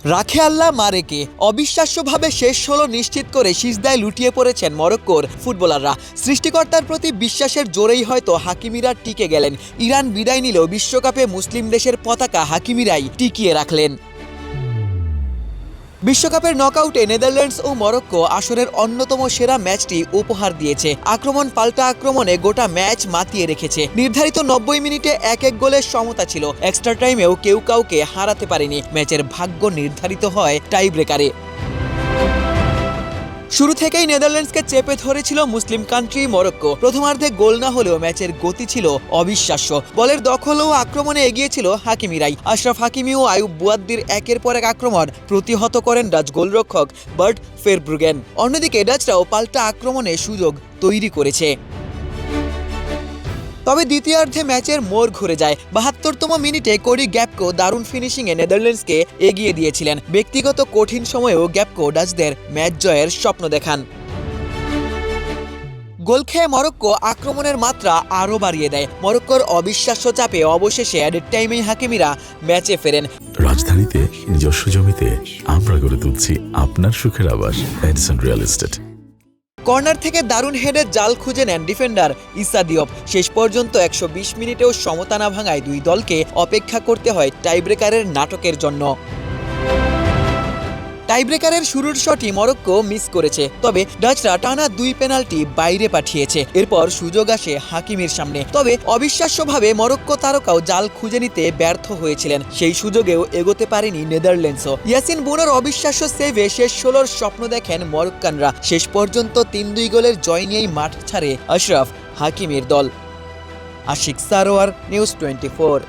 রাখে আল্লাহ মারেকে অবিশ্বাস্যভাবে শেষ ১৬ নিশ্চিত করে সিজদায় লুটিয়ে পড়েছেন মরক্কোর ফুটবলাররা। সৃষ্টিকর্তার প্রতি বিশ্বাসের জোরেই হয়তো হাকিমিরা টিকে গেলেন। ইরান বিদায় নিলেও বিশ্বকাপে মুসলিম দেশের পতাকা হাকিমিরাই টিকিয়ে রাখলেন। বিশ্বকাপের নকআউটে নেদারল্যান্ডস ও মরক্কো আসরের অন্যতম সেরা ম্যাচটি উপহার দিয়েছে। আক্রমণ পাল্টা আক্রমণে গোটা ম্যাচ মাতিয়ে রেখেছে। নির্ধারিত ৯০ মিনিটে এক গোলের সমতা ছিল। এক্সট্রা টাইমেও কেউ কাউকে হারাতে পারেনি। ম্যাচের ভাগ্য নির্ধারিত হয় টাই ব্রেকারে। শুরু থেকেই নেদারল্যান্ডসকে চেপে ধরেছিল মুসলিম কান্ট্রি মরক্কো। প্রথমার্ধে গোল না হলেও ম্যাচের গতি ছিল অবিশ্বাস্য। বলের দখল ও আক্রমণে এগিয়েছিল হাকিমিরাই। আশরাফ হাকিমি ও আয়ুব বুয়াদ্দির একের পর এক আক্রমণ প্রতিহত করেন ডাচ গোলরক্ষক বার্ট ফেরব্রুগেন। অন্যদিকে ডাচরাও পাল্টা আক্রমণে সুযোগ তৈরি করেছে। তবে দ্বিতীয়ার্ধে ম্যাচের মোড় ঘুরে যায়। ৭২তম মিনিটে কোডি গ্যাপকো দারুণ ফিনিশিংয়ে নেদারল্যান্ডসকে এগিয়ে দিয়েছিলেন। ব্যক্তিগত কঠিন সময়েও গ্যাপকো ডাচদের ম্যাচ জয়ের স্বপ্ন দেখান। গোল খেয়ে মরক্কো আক্রমণের মাত্রা আরও বাড়িয়ে দেয়। মরক্কোর অবিশ্বাস্য চাপে অবশেষে অ্যাডেড টাইমেই হাকিমিরা ম্যাচে ফেরেন। রাজধানীতে নিজস্ব জমিতে আমরা গড়ে তুলছি আপনার সুখের আবাস এডিসন রিয়েল এস্টেট। কর্নার থেকে দারুণ হেডে জাল খুঁজে নেন ডিফেন্ডার ইসা দিওপ। শেষ পর্যন্ত ১২০ মিনিটেও সমতা না ভাঙায় দুই দলকে অপেক্ষা করতে হয় টাইব্রেকারের নাটকের জন্য। টাইব্রেকারের শুরুর শটই মরক্কো মিস করেছে, তবে ডাচরা টানা ২ পেনাল্টি বাইরে পাঠিয়েছে। এরপর সুযোগ আসে হাকিমির সামনে, তবে অবিশ্বাস্যভাবে মরক্কো তারকাও জাল খুঁজে নিতে ব্যর্থ হয়েছিলেন। সেই সুযোগেও এগোতে পারেনি নেদারল্যান্ডসও। ইয়াসিন বোনোর অবিশ্বাস্য সেভে শেষ ১৬র স্বপ্ন দেখেন মরক্কানরা। শেষ পর্যন্ত ৩-২ গোলের জয় নিয়েই মাঠ ছাড়ে আশরাফ হাকিমির দল। আশিক সারোয়ার, নিউজ 24।